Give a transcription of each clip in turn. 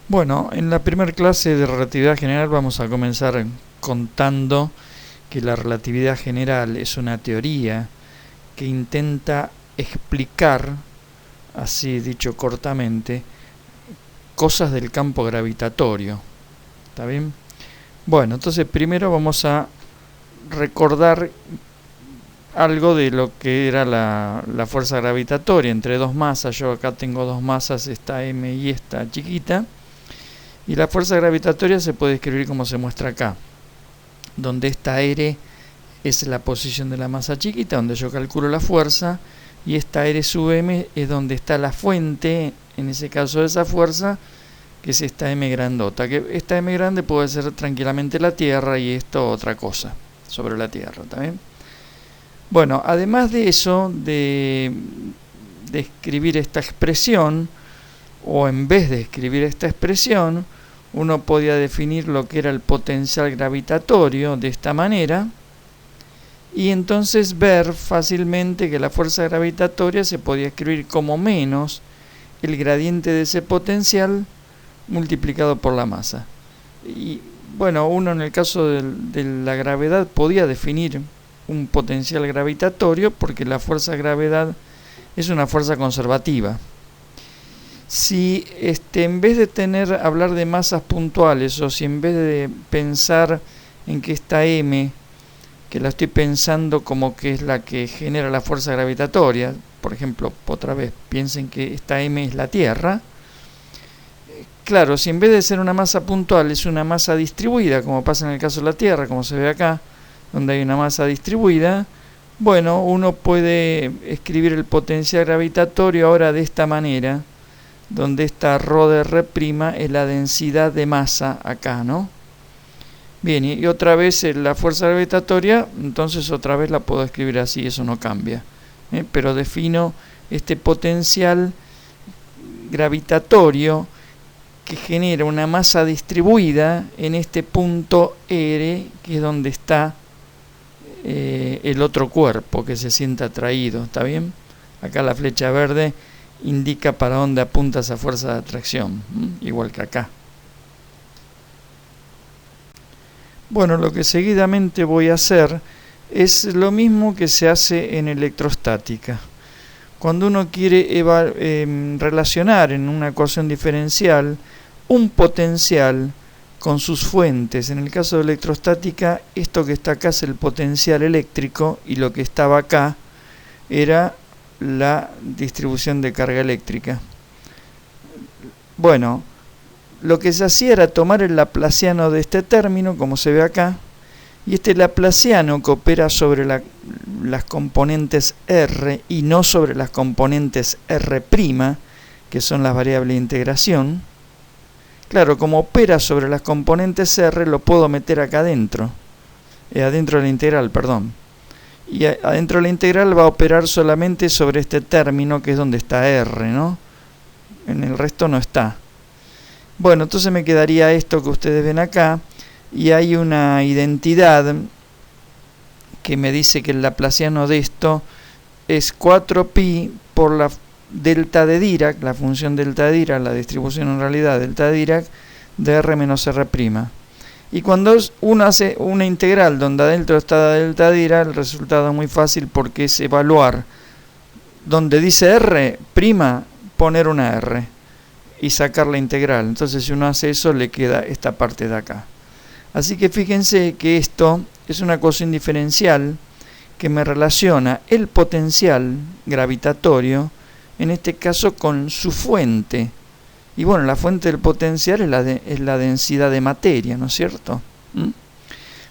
Bueno, en la primera clase de relatividad general vamos a comenzar contando que la relatividad general es una teoría que intenta explicar, así dicho cortamente, cosas del campo gravitatorio. ¿Está bien? Bueno, entonces primero vamos a recordar algo de lo que era la fuerza gravitatoria entre dos masas. Yo acá tengo dos masas, esta M y esta chiquita. Y la fuerza gravitatoria se puede escribir como se muestra acá, donde esta R es la posición de la masa chiquita, donde yo calculo la fuerza, y esta R sub M es donde está la fuente, en ese caso de esa fuerza, que es esta M grandota, que esta M grande puede ser tranquilamente la Tierra y esto otra cosa sobre la Tierra, ¿también? Bueno, además de eso, de escribir esta expresión, o en vez de escribir esta expresión, uno podía definir lo que era el potencial gravitatorio de esta manera y entonces ver fácilmente que la fuerza gravitatoria se podía escribir como menos el gradiente de ese potencial multiplicado por la masa. Y bueno, uno en el caso de la gravedad podía definir un potencial gravitatorio porque la fuerza de gravedad es una fuerza conservativa. Si en vez de hablar de masas puntuales, o si en vez de pensar en que esta M, que la estoy pensando como que es la que genera la fuerza gravitatoria, por ejemplo, otra vez, piensen que esta M es la Tierra. Claro, si en vez de ser una masa puntual es una masa distribuida, como pasa en el caso de la Tierra, como se ve acá, donde hay una masa distribuida, bueno, uno puede escribir el potencial gravitatorio ahora de esta manera, donde esta ρ de R' es la densidad de masa acá, ¿no? Bien, y otra vez la fuerza gravitatoria, entonces otra vez la puedo escribir así, eso no cambia. Pero defino este potencial gravitatorio que genera una masa distribuida en este punto R, que es donde está el otro cuerpo que se siente atraído, ¿está bien? Acá la flecha verde indica para dónde apunta esa fuerza de atracción, igual que acá. Bueno, lo que seguidamente voy a hacer es lo mismo que se hace en electrostática. Cuando uno quiere relacionar en una ecuación diferencial un potencial con sus fuentes, en el caso de electrostática, esto que está acá es el potencial eléctrico y lo que estaba acá era la distribución de carga eléctrica. Bueno, lo que se hacía era tomar el laplaciano de este término, como se ve acá, y este laplaciano que opera sobre las componentes R y no sobre las componentes R', que son las variables de integración. Claro, como opera sobre las componentes R, lo puedo meter acá adentro, adentro de la integral, perdón. Y adentro de la integral va a operar solamente sobre este término que es donde está R, ¿no? En el resto no está. Bueno, entonces me quedaría esto que ustedes ven acá, y hay una identidad que me dice que el laplaciano de esto es 4pi por la delta de Dirac, la función delta de Dirac, la distribución en realidad delta de Dirac, de R menos R'. Y cuando uno hace una integral donde adentro está la delta de Dirac, el resultado es muy fácil porque es evaluar donde dice R', poner una R y sacar la integral. Entonces si uno hace eso le queda esta parte de acá. Así que fíjense que esto es una ecuación diferencial que me relaciona el potencial gravitatorio, en este caso con su fuente. Y bueno, la fuente del potencial es la densidad de materia, ¿no es cierto? O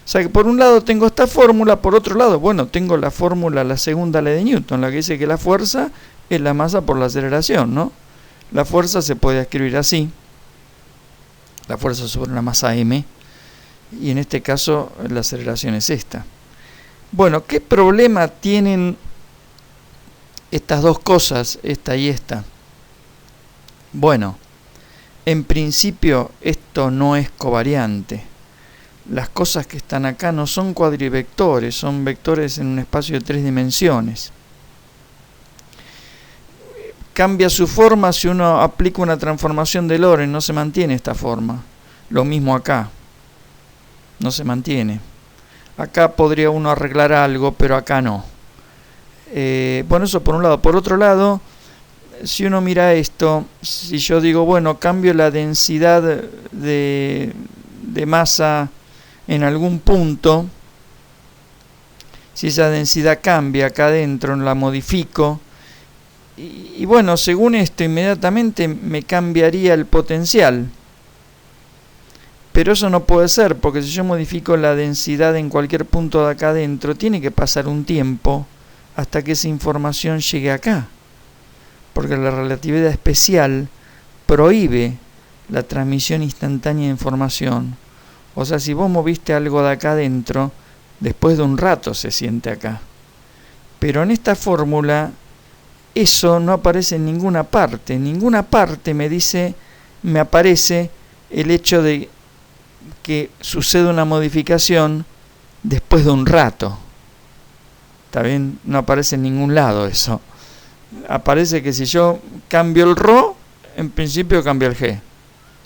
sea que por un lado tengo esta fórmula, por otro lado, bueno, tengo la fórmula, la segunda ley de Newton, la que dice que la fuerza es la masa por la aceleración, ¿no? La fuerza se puede escribir así, la fuerza sobre una masa m, y en este caso la aceleración es esta. Bueno, ¿qué problema tienen estas dos cosas, esta y esta? Bueno, en principio esto no es covariante. Las cosas que están acá no son cuadrivectores, son vectores en un espacio de 3 dimensiones. cambia su forma si uno aplica una transformación de Lorentz, no se mantiene esta forma. Lo mismo acá, no se mantiene. Acá podría uno arreglar algo, pero acá no. Bueno, eso por un lado. Por otro lado, si uno mira esto, si yo digo, bueno, cambio la densidad de masa en algún punto, si esa densidad cambia acá adentro, la modifico, y bueno, según esto, inmediatamente me cambiaría el potencial. Pero eso no puede ser, porque si yo modifico la densidad en cualquier punto de acá adentro, tiene que pasar un tiempo hasta que esa información llegue acá. Porque la relatividad especial prohíbe la transmisión instantánea de información. O sea, si vos moviste algo de acá adentro, después de un rato se siente acá. Pero en esta fórmula, eso no aparece en ninguna parte. En ninguna parte me aparece el hecho de que sucede una modificación después de un rato. ¿Está bien? No aparece en ningún lado eso. Aparece que si yo cambio el ρ, en principio cambia el g.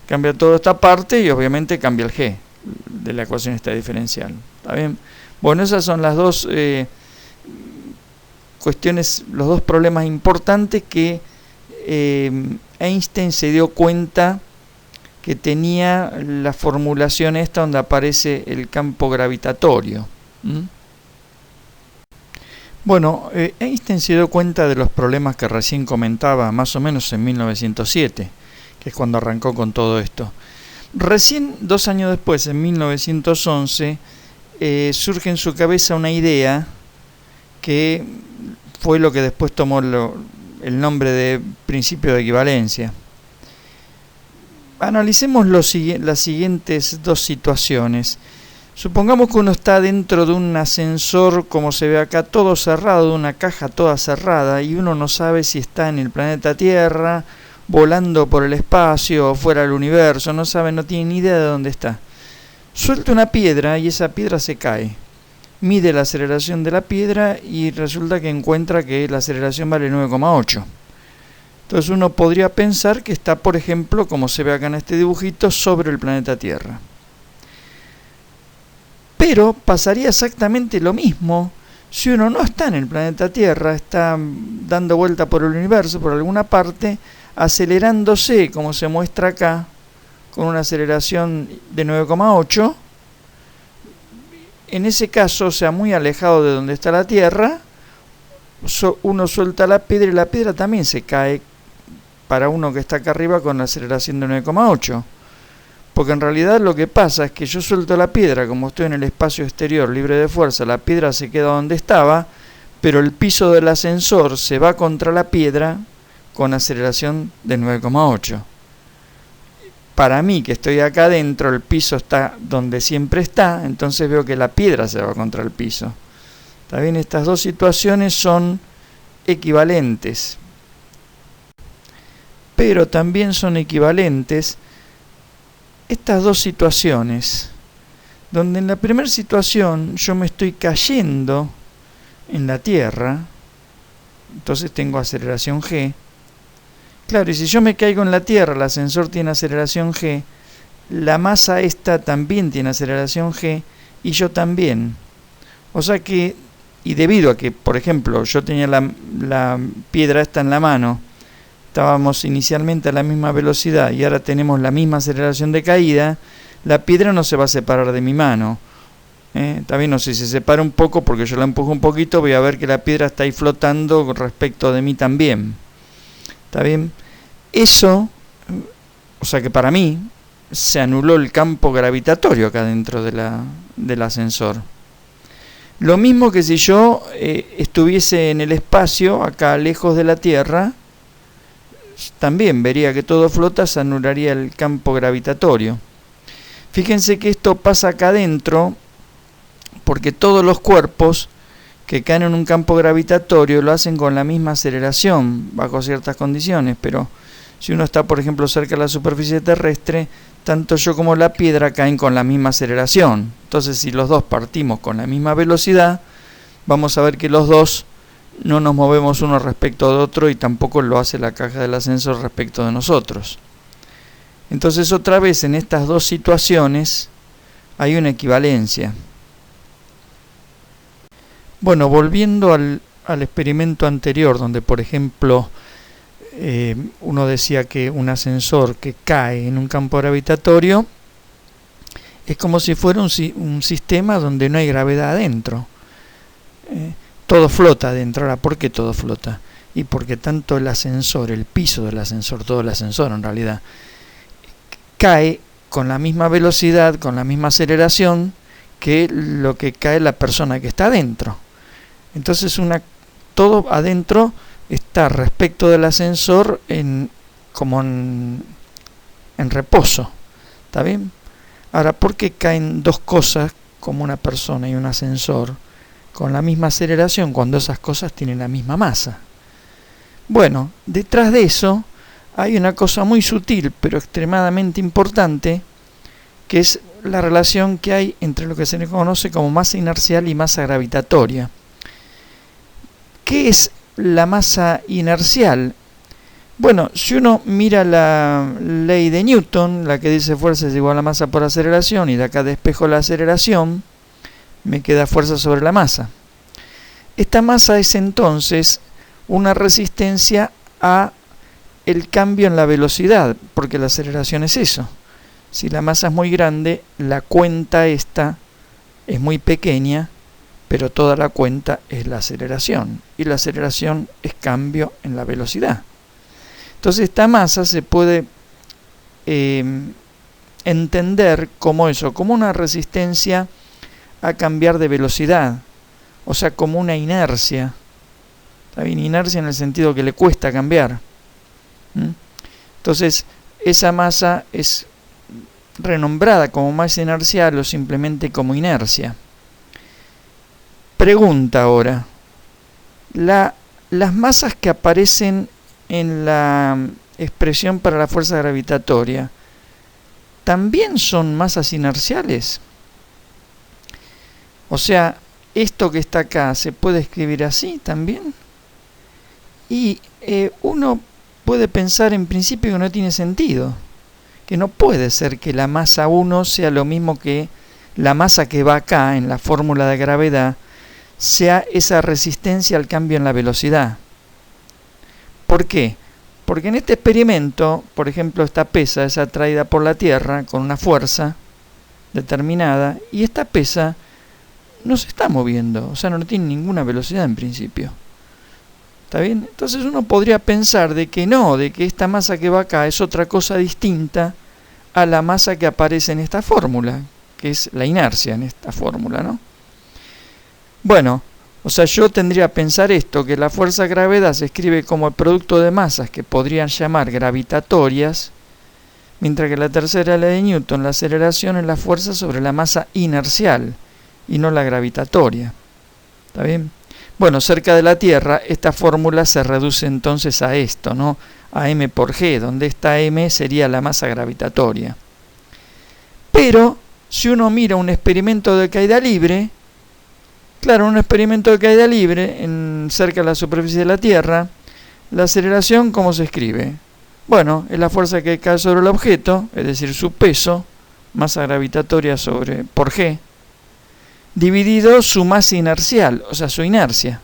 Cambia toda esta parte y obviamente cambia el g de la ecuación esta diferencial. ¿Está bien? Bueno, esas son las dos cuestiones, los dos problemas importantes que Einstein se dio cuenta que tenía la formulación esta donde aparece el campo gravitatorio. Bueno, Einstein se dio cuenta de los problemas que recién comentaba, más o menos en 1907, que es cuando arrancó con todo esto. Recién 2 años después, en 1911, surge en su cabeza una idea que fue lo que después tomó el nombre de principio de equivalencia. Analicemos las siguientes dos situaciones. Supongamos que uno está dentro de un ascensor, como se ve acá, todo cerrado, de una caja toda cerrada, y uno no sabe si está en el planeta Tierra, volando por el espacio o fuera del universo, no sabe, no tiene ni idea de dónde está. Suelta una piedra y esa piedra se cae. Mide la aceleración de la piedra y resulta que encuentra que la aceleración vale 9,8. Entonces uno podría pensar que está, por ejemplo, como se ve acá en este dibujito, sobre el planeta Tierra. Pero pasaría exactamente lo mismo si uno no está en el planeta Tierra, está dando vuelta por el universo, por alguna parte, acelerándose, como se muestra acá, con una aceleración de 9,8. En ese caso, o sea, muy alejado de donde está la Tierra, uno suelta la piedra y la piedra también se cae para uno que está acá arriba con la aceleración de 9,8. Porque en realidad lo que pasa es que yo suelto la piedra, como estoy en el espacio exterior libre de fuerza, la piedra se queda donde estaba, pero el piso del ascensor se va contra la piedra con aceleración de 9,8. Para mí, que estoy acá adentro, el piso está donde siempre está, entonces veo que la piedra se va contra el piso. ¿Está bien? Estas dos situaciones son equivalentes. Pero también son equivalentes estas dos situaciones, donde en la primera situación yo me estoy cayendo en la Tierra, entonces tengo aceleración g. Claro, y si yo me caigo en la Tierra, el ascensor tiene aceleración g, la masa esta también tiene aceleración g, y yo también. O sea que, y debido a que, por ejemplo, yo tenía la piedra esta en la mano, estábamos inicialmente a la misma velocidad y ahora tenemos la misma aceleración de caída, la piedra no se va a separar de mi mano. También no sé si se separa un poco porque yo la empujo un poquito, voy a ver que la piedra está ahí flotando respecto de mí también. ¿Está bien? Eso, o sea que para mí se anuló el campo gravitatorio acá dentro del ascensor. Lo mismo que si yo estuviese en el espacio, acá lejos de la Tierra, también vería que todo flota, se anularía el campo gravitatorio. Fíjense que esto pasa acá adentro porque todos los cuerpos que caen en un campo gravitatorio lo hacen con la misma aceleración bajo ciertas condiciones, pero si uno está, por ejemplo, cerca de la superficie terrestre, tanto yo como la piedra caen con la misma aceleración. Entonces, si los dos partimos con la misma velocidad, vamos a ver que los dos no nos movemos uno respecto de otro y tampoco lo hace la caja del ascensor respecto de nosotros. Entonces otra vez en estas dos situaciones hay una equivalencia. Bueno, volviendo al experimento anterior, donde por ejemplo uno decía que un ascensor que cae en un campo gravitatorio es como si fuera un sistema donde no hay gravedad adentro. Todo flota adentro. Ahora, ¿por qué todo flota? Y porque tanto el ascensor, el piso del ascensor, todo el ascensor en realidad, cae con la misma velocidad, con la misma aceleración que lo que cae la persona que está adentro. Entonces todo adentro está respecto del ascensor como en reposo. ¿Está bien? Ahora, ¿por qué caen dos cosas como una persona y un ascensor con la misma aceleración cuando esas cosas tienen la misma masa? Bueno, detrás de eso hay una cosa muy sutil pero extremadamente importante, que es la relación que hay entre lo que se le conoce como masa inercial y masa gravitatoria. ¿Qué es la masa inercial? Bueno, si uno mira la ley de Newton, la que dice fuerza es igual a masa por aceleración, y de acá despejo la aceleración, me queda fuerza sobre la masa. Esta masa es entonces una resistencia a el cambio en la velocidad, porque la aceleración es eso. Si la masa es muy grande, la cuenta esta es muy pequeña, pero toda la cuenta es la aceleración, y la aceleración es cambio en la velocidad. Entonces esta masa se puede entender como eso, como una resistencia a cambiar de velocidad, o sea, como una inercia. ¿Está bien? Inercia en el sentido que le cuesta cambiar. Entonces esa masa es renombrada como masa inercial o simplemente como inercia. Pregunta ahora, las masas que aparecen en la expresión para la fuerza gravitatoria, ¿también son masas inerciales? O sea, esto que está acá, ¿se puede escribir así también? Y uno puede pensar en principio que no tiene sentido, que no puede ser que la masa 1 sea lo mismo que la masa que va acá en la fórmula de gravedad, sea esa resistencia al cambio en la velocidad. ¿Por qué? Porque en este experimento, por ejemplo, esta pesa es atraída por la Tierra con una fuerza determinada, y esta pesa no se está moviendo, o sea, no tiene ninguna velocidad en principio. ¿Está bien? Entonces uno podría pensar de que no, de que esta masa que va acá es otra cosa distinta a la masa que aparece en esta fórmula, que es la inercia en esta fórmula, ¿no? Bueno, o sea, yo tendría que pensar esto, que la fuerza gravedad se escribe como el producto de masas que podrían llamar gravitatorias, mientras que la tercera ley de Newton, la aceleración es la fuerza sobre la masa inercial y no la gravitatoria. ¿Está bien? Bueno, cerca de la Tierra esta fórmula se reduce entonces a esto, ¿no? A m por g, donde esta m sería la masa gravitatoria. Pero si uno mira un experimento de caída libre, claro, un experimento de caída libre cerca de la superficie de la Tierra, la aceleración, ¿cómo se escribe? Bueno, es la fuerza que cae sobre el objeto, es decir, su peso, masa gravitatoria por g, dividido su masa inercial, o sea, su inercia.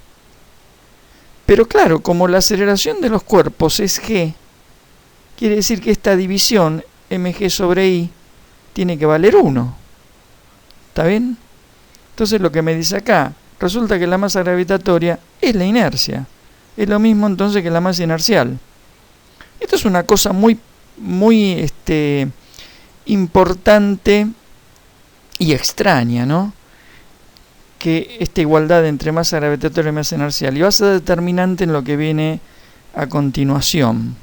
Pero claro, como la aceleración de los cuerpos es g, quiere decir que esta división, mg sobre i, tiene que valer 1. ¿Está bien? Entonces lo que me dice acá, resulta que la masa gravitatoria es la inercia. Es lo mismo entonces que la masa inercial. Esto es una cosa muy importante y extraña, ¿no? Que esta igualdad entre masa gravitatoria y masa inercial, y va a ser determinante en lo que viene a continuación.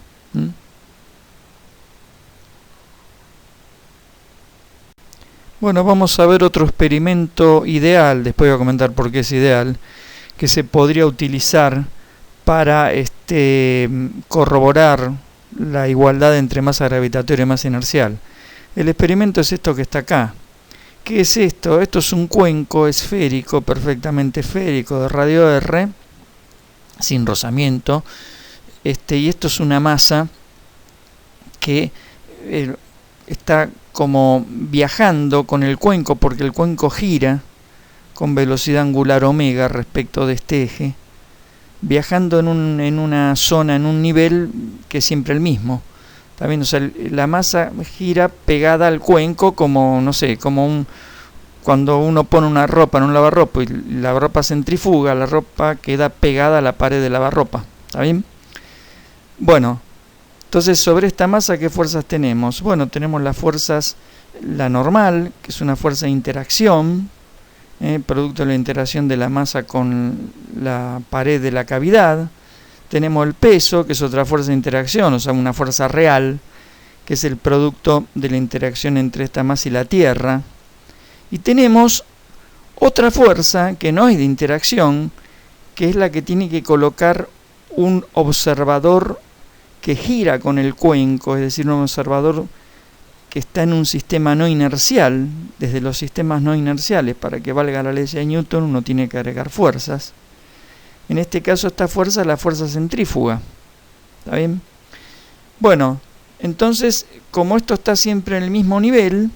Bueno, vamos a ver otro experimento ideal, después voy a comentar por qué es ideal, que se podría utilizar para corroborar la igualdad entre masa gravitatoria y masa inercial. El experimento es esto que está acá. ¿Qué es esto? Esto es un cuenco esférico, perfectamente esférico, de radio R, sin rozamiento. Y esto es una masa que está como viajando con el cuenco, porque el cuenco gira con velocidad angular omega respecto de este eje, viajando en una zona, en un nivel que es siempre el mismo. ¿Está bien? O sea, la masa gira pegada al cuenco como, no sé, como cuando uno pone una ropa en un lavarropa y la ropa centrifuga, la ropa queda pegada a la pared del lavarropa. ¿Está bien? Bueno, entonces sobre esta masa, ¿qué fuerzas tenemos? Bueno, tenemos las fuerzas, la normal, que es una fuerza de interacción, producto de la interacción de la masa con la pared de la cavidad. Tenemos el peso, que es otra fuerza de interacción, o sea, una fuerza real, que es el producto de la interacción entre esta masa y la Tierra. Y tenemos otra fuerza que no es de interacción, que es la que tiene que colocar un observador que gira con el cuenco, es decir, un observador que está en un sistema no inercial. Desde los sistemas no inerciales, para que valga la ley de Newton, uno tiene que agregar fuerzas. En este caso, esta fuerza es la fuerza centrífuga. ¿Está bien? Bueno, entonces, como esto está siempre en el mismo nivel,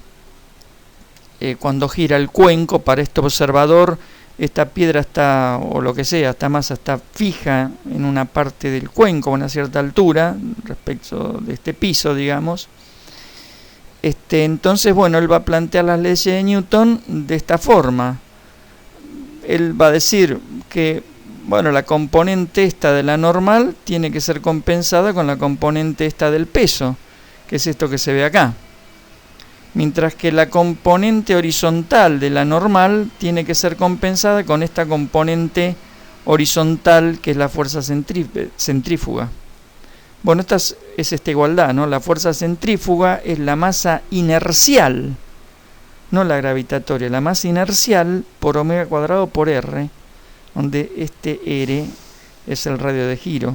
cuando gira el cuenco para este observador, esta piedra está, o lo que sea, esta masa está fija en una parte del cuenco a una cierta altura respecto de este piso, digamos. Entonces, bueno, él va a plantear las leyes de Newton de esta forma. Él va a decir que, bueno, la componente esta de la normal tiene que ser compensada con la componente esta del peso, que es esto que se ve acá. Mientras que la componente horizontal de la normal tiene que ser compensada con esta componente horizontal, que es la fuerza centrífuga. Bueno, esta es esta igualdad, ¿no? La fuerza centrífuga es la masa inercial, no la gravitatoria, la masa inercial por omega cuadrado por r, donde este r es el radio de giro.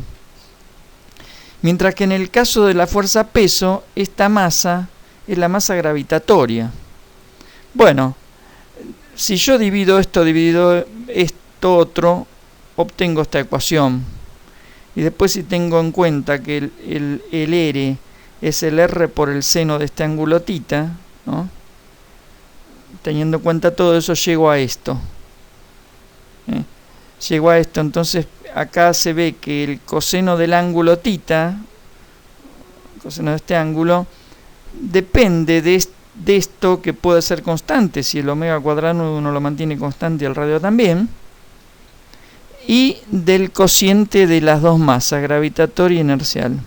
Mientras que en el caso de la fuerza peso, esta masa es la masa gravitatoria. Bueno, si yo divido esto otro, obtengo esta ecuación. Y después, si tengo en cuenta que el R es el R por el seno de este ángulo θ, ¿no? Teniendo en cuenta todo eso, llego a esto. Llego a esto, entonces acá se ve que el coseno del ángulo θ, el coseno de este ángulo, depende de esto, que puede ser constante. Si el omega cuadrado uno lo mantiene constante y el radio también, y del cociente de las dos masas, gravitatoria y inercial.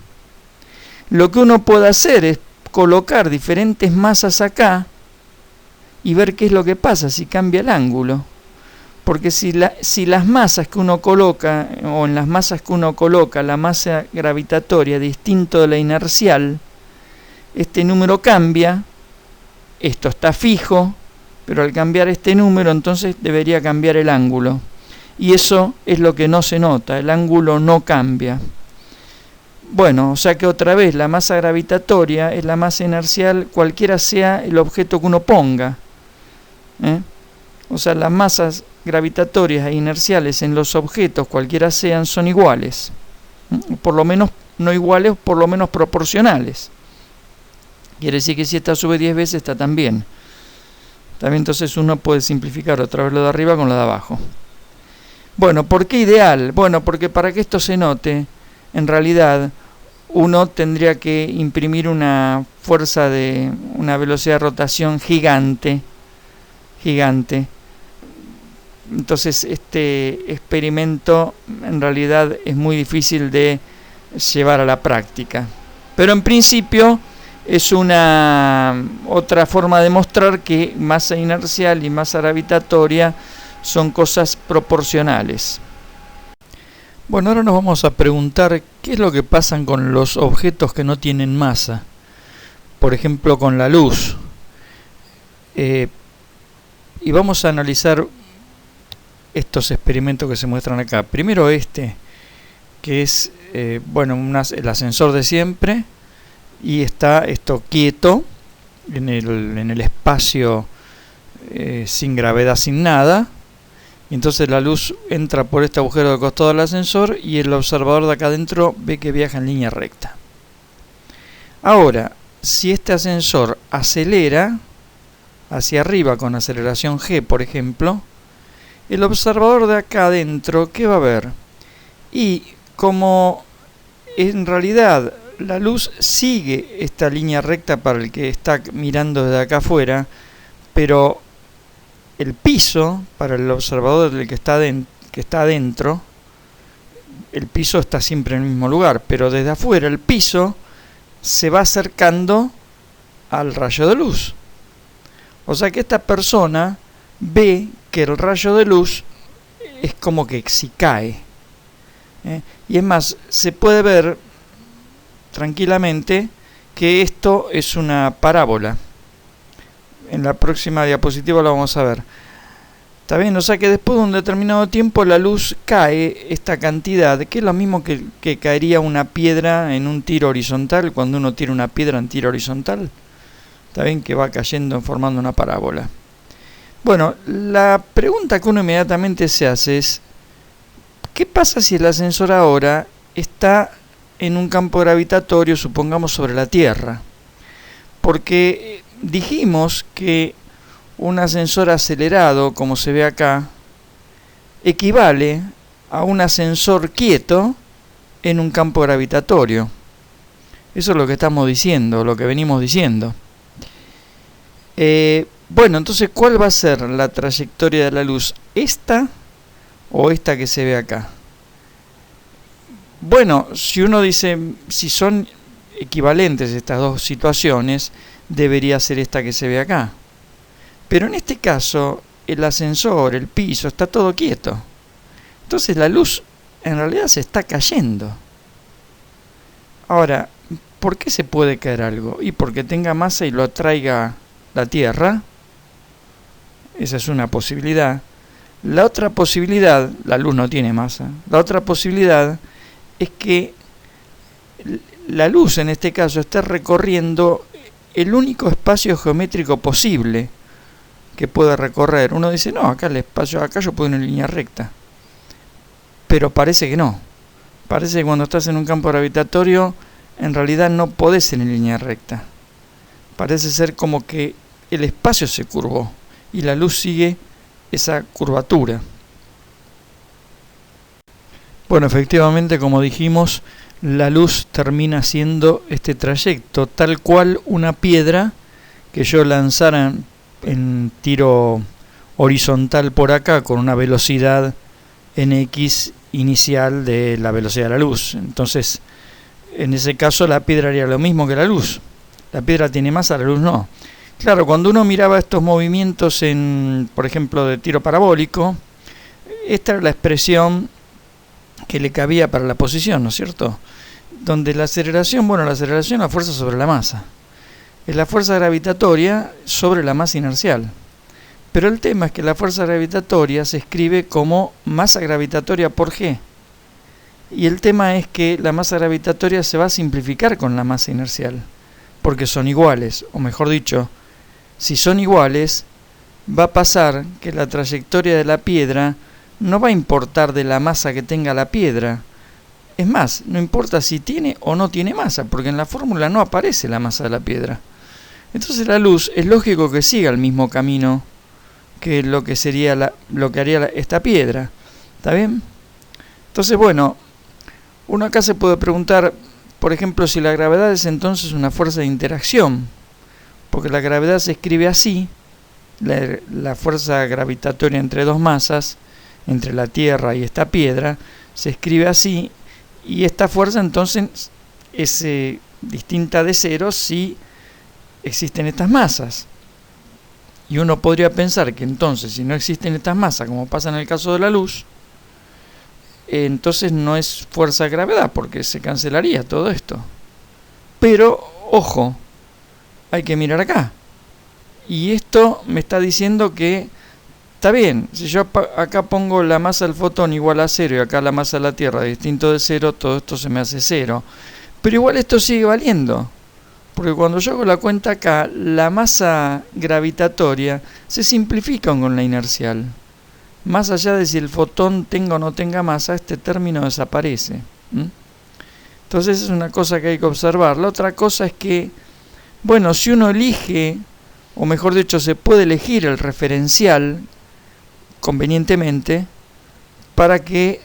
Lo que uno puede hacer es colocar diferentes masas acá y ver qué es lo que pasa si cambia el ángulo. Porque si las masas que uno coloca, o en las masas que uno coloca la masa gravitatoria distinto de la inercial, este número cambia, esto está fijo, pero al cambiar este número entonces debería cambiar el ángulo. Y eso es lo que no se nota, el ángulo no cambia. Bueno, o sea que otra vez la masa gravitatoria es la masa inercial, cualquiera sea el objeto que uno ponga. O sea, las masas gravitatorias e inerciales en los objetos, cualquiera sean, son iguales. Por lo menos no iguales, por lo menos proporcionales. Quiere decir que si esta sube 10 veces, esta también. También entonces uno puede simplificar otra vez lo de arriba con lo de abajo. Bueno, ¿por qué ideal? Bueno, porque para que esto se note, en realidad uno tendría que imprimir una fuerza de una velocidad de rotación gigante. Entonces este experimento en realidad es muy difícil de llevar a la práctica. Pero en principio es una otra forma de mostrar que masa inercial y masa gravitatoria son cosas proporcionales. Bueno, ahora nos vamos a preguntar qué es lo que pasa con los objetos que no tienen masa. Por ejemplo, con la luz. Y vamos a analizar estos experimentos que se muestran acá. Primero que es el ascensor de siempre, y está esto quieto en el espacio sin gravedad, sin nada. Y entonces la luz entra por este agujero de costado del ascensor y el observador de acá adentro ve que viaja en línea recta. Ahora, si este ascensor acelera hacia arriba con aceleración g, por ejemplo, el observador de acá adentro, ¿qué va a ver? Y como en realidad la luz sigue esta línea recta para el que está mirando desde acá afuera, pero el piso para el observador del que está adentro, el piso está siempre en el mismo lugar, pero desde afuera el piso se va acercando al rayo de luz. O sea que esta persona ve que el rayo de luz es como que si cae. Y es más, se puede ver tranquilamente que esto es una parábola. En la próxima diapositiva lo vamos a ver. ¿Está bien? O sea que después de un determinado tiempo la luz cae esta cantidad, que es lo mismo que caería una piedra en un tiro horizontal, cuando uno tira una piedra en tiro horizontal. ¿Está bien? Que va cayendo formando una parábola. Bueno, la pregunta que uno inmediatamente se hace es, ¿qué pasa si el ascensor ahora está en un campo gravitatorio, supongamos sobre la Tierra? Porque dijimos que un ascensor acelerado, como se ve acá, equivale a un ascensor quieto en un campo gravitatorio. Eso es lo que estamos diciendo, lo que venimos diciendo. Bueno, entonces, ¿cuál va a ser la trayectoria de la luz? ¿Esta o esta que se ve acá? Bueno, si uno dice, si son equivalentes estas dos situaciones, debería ser esta que se ve acá. Pero en este caso, el ascensor, el piso, está todo quieto. Entonces la luz en realidad se está cayendo. Ahora, ¿por qué se puede caer algo? Y porque tenga masa y lo atraiga la Tierra. Esa es una posibilidad. La otra posibilidad, la luz no tiene masa. La otra posibilidad es que la luz en este caso esté recorriendo el único espacio geométrico posible que puede recorrer. Uno dice, no, acá el espacio, acá yo puedo ir en línea recta. Pero parece que no. Parece que cuando estás en un campo gravitatorio, en realidad no podés ir en línea recta. Parece ser como que el espacio se curvó y la luz sigue esa curvatura. Bueno, efectivamente, como dijimos, la luz termina haciendo este trayecto, tal cual una piedra que yo lanzara en tiro horizontal por acá con una velocidad nx inicial de la velocidad de la luz. Entonces, en ese caso la piedra haría lo mismo que la luz. La piedra tiene masa, la luz no. Claro, cuando uno miraba estos movimientos por ejemplo, de tiro parabólico, esta era la expresión que le cabía para la posición, ¿no es cierto? Donde la aceleración, la aceleración es la fuerza sobre la masa. Es la fuerza gravitatoria sobre la masa inercial. Pero el tema es que la fuerza gravitatoria se escribe como masa gravitatoria por G. Y el tema es que la masa gravitatoria se va a simplificar con la masa inercial, porque son iguales, o mejor dicho, si son iguales, va a pasar que la trayectoria de la piedra no va a importar de la masa que tenga la piedra. Es más, no importa si tiene o no tiene masa, porque en la fórmula no aparece la masa de la piedra. Entonces la luz es lógico que siga el mismo camino que lo que sería lo que haría esta piedra. ¿Está bien? Entonces, bueno, uno acá se puede preguntar, por ejemplo, si la gravedad es entonces una fuerza de interacción, porque la gravedad se escribe así, la fuerza gravitatoria entre dos masas, entre la Tierra y esta piedra, se escribe así, y esta fuerza entonces es distinta de cero si existen estas masas. Y uno podría pensar que entonces, si no existen estas masas, como pasa en el caso de la luz, entonces no es fuerza gravedad, porque se cancelaría todo esto. Pero, ojo, hay que mirar acá. Y esto me está diciendo que está bien, si yo acá pongo la masa del fotón igual a 0 y acá la masa de la Tierra distinto de 0, todo esto se me hace 0. Pero igual esto sigue valiendo, porque cuando yo hago la cuenta acá, la masa gravitatoria se simplifica con la inercial. más allá de si el fotón tenga o no tenga masa, este término desaparece. Entonces es una cosa que hay que observar. La otra cosa es que, bueno, si uno elige, o mejor dicho, se puede elegir el referencial convenientemente para que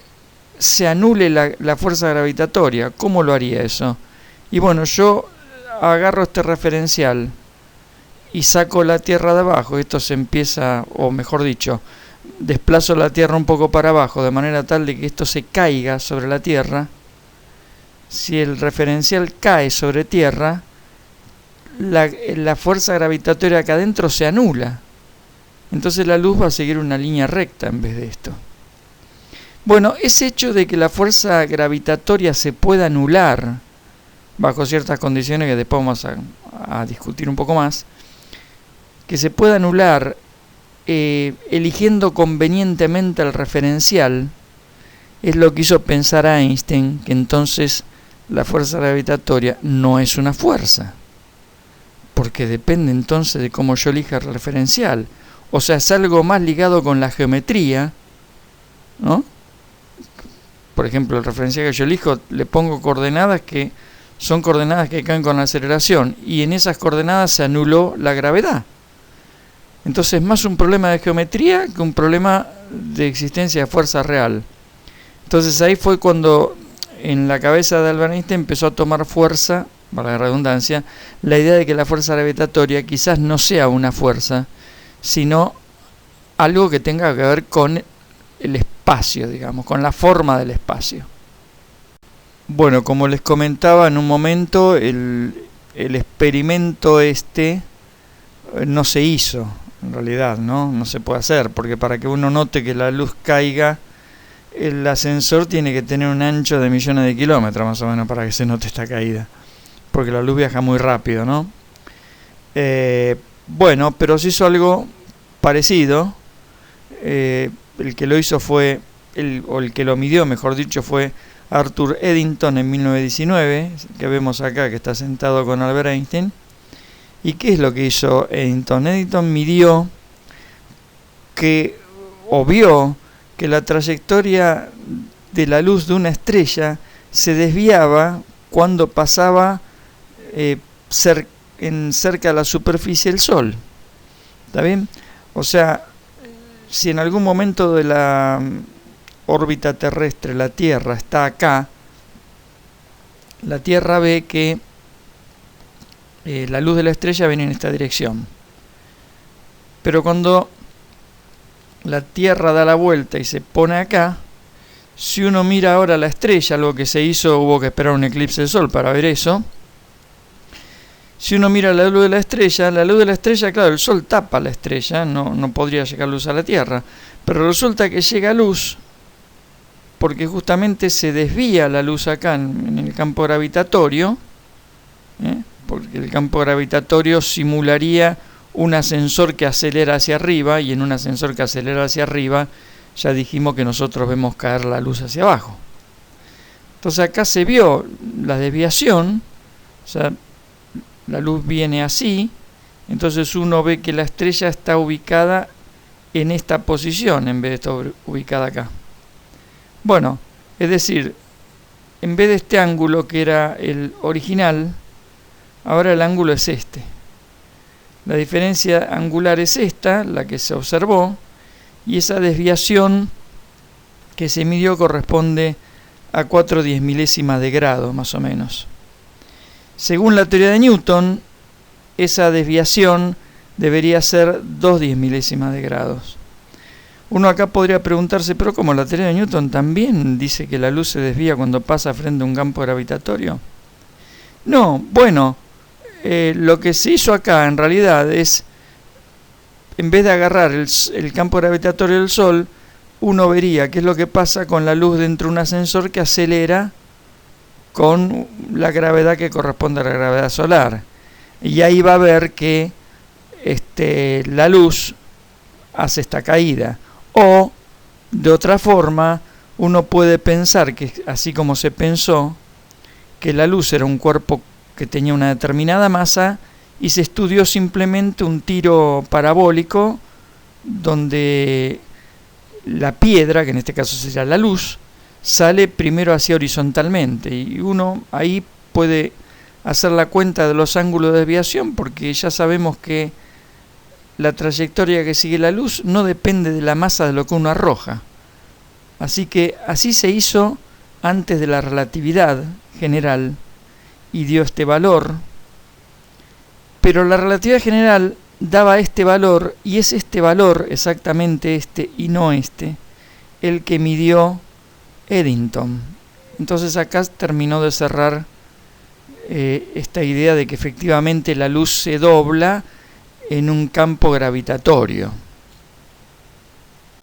se anule la fuerza gravitatoria. ¿Cómo lo haría eso? Y bueno, yo agarro este referencial y saco la Tierra de abajo. Esto se empieza, o mejor dicho, desplazo la Tierra un poco para abajo, de manera tal de que esto se caiga sobre la Tierra. Si el referencial cae sobre Tierra, la fuerza gravitatoria acá adentro se anula. Entonces la luz va a seguir una línea recta en vez de esto. Bueno, ese hecho de que la fuerza gravitatoria se pueda anular bajo ciertas condiciones que después vamos a discutir un poco más, que se pueda anular eligiendo convenientemente el referencial, es lo que hizo pensar a Einstein que entonces la fuerza gravitatoria no es una fuerza, porque depende entonces de cómo yo elija el referencial. O sea, es algo más ligado con la geometría, ¿no? Por ejemplo, el referencial que yo elijo, le pongo coordenadas que son coordenadas que caen con la aceleración, y en esas coordenadas se anuló la gravedad. Entonces es más un problema de geometría que un problema de existencia de fuerza real. Entonces ahí fue cuando en la cabeza de Albert Einstein empezó a tomar fuerza, para la redundancia, la idea de que la fuerza gravitatoria quizás no sea una fuerza, sino algo que tenga que ver con el espacio, digamos, con la forma del espacio. Bueno, como les comentaba en un momento, el experimento no se hizo, en realidad, no se puede hacer, porque para que uno note que la luz caiga, el ascensor tiene que tener un ancho de millones de kilómetros, más o menos, para que se note esta caída, porque la luz viaja muy rápido, ¿no? Bueno, pero se hizo algo parecido. El que lo hizo fue, el que lo midió, mejor dicho, fue Arthur Eddington en 1919, que vemos acá que está sentado con Albert Einstein. ¿Y qué es lo que hizo Eddington? Eddington midió vio que la trayectoria de la luz de una estrella se desviaba cuando pasaba cerca de la superficie del Sol. ¿Está bien? O sea, si en algún momento de la órbita terrestre la Tierra está acá, la Tierra ve que la luz de la estrella viene en esta dirección. Pero cuando la Tierra da la vuelta y se pone acá, si uno mira ahora la estrella, algo que se hizo, hubo que esperar un eclipse del Sol para ver eso. Si uno mira la luz de la estrella, claro, el Sol tapa la estrella, no podría llegar luz a la Tierra. Pero resulta que llega luz porque justamente se desvía la luz acá en el campo gravitatorio, porque el campo gravitatorio simularía un ascensor que acelera hacia arriba, y en un ascensor que acelera hacia arriba ya dijimos que nosotros vemos caer la luz hacia abajo. Entonces acá se vio la desviación, o sea, la luz viene así, entonces uno ve que la estrella está ubicada en esta posición en vez de estar ubicada acá. Bueno, es decir, en vez de este ángulo que era el original, ahora el ángulo es este. La diferencia angular es esta, la que se observó, y esa desviación que se midió corresponde a 4/10 milésimas de grado, más o menos. Según la teoría de Newton, esa desviación debería ser 2/10 milésimas de grados. Uno acá podría preguntarse, pero ¿cómo la teoría de Newton también dice que la luz se desvía cuando pasa frente a un campo gravitatorio? No, bueno, lo que se hizo acá en realidad es, en vez de agarrar el campo gravitatorio del Sol, uno vería qué es lo que pasa con la luz dentro de un ascensor que acelera con la gravedad que corresponde a la gravedad solar. Y ahí va a ver que la luz hace esta caída. O, de otra forma, uno puede pensar que, así como se pensó, que la luz era un cuerpo que tenía una determinada masa, y se estudió simplemente un tiro parabólico donde la piedra, que en este caso sería la luz, sale primero hacia horizontalmente, y uno ahí puede hacer la cuenta de los ángulos de desviación, porque ya sabemos que la trayectoria que sigue la luz no depende de la masa de lo que uno arroja. Así que así se hizo antes de la relatividad general y dio este valor, pero la relatividad general daba este valor, y es este valor, exactamente este y no este, el que midió Eddington. Entonces acá terminó de cerrar esta idea de que efectivamente la luz se dobla en un campo gravitatorio.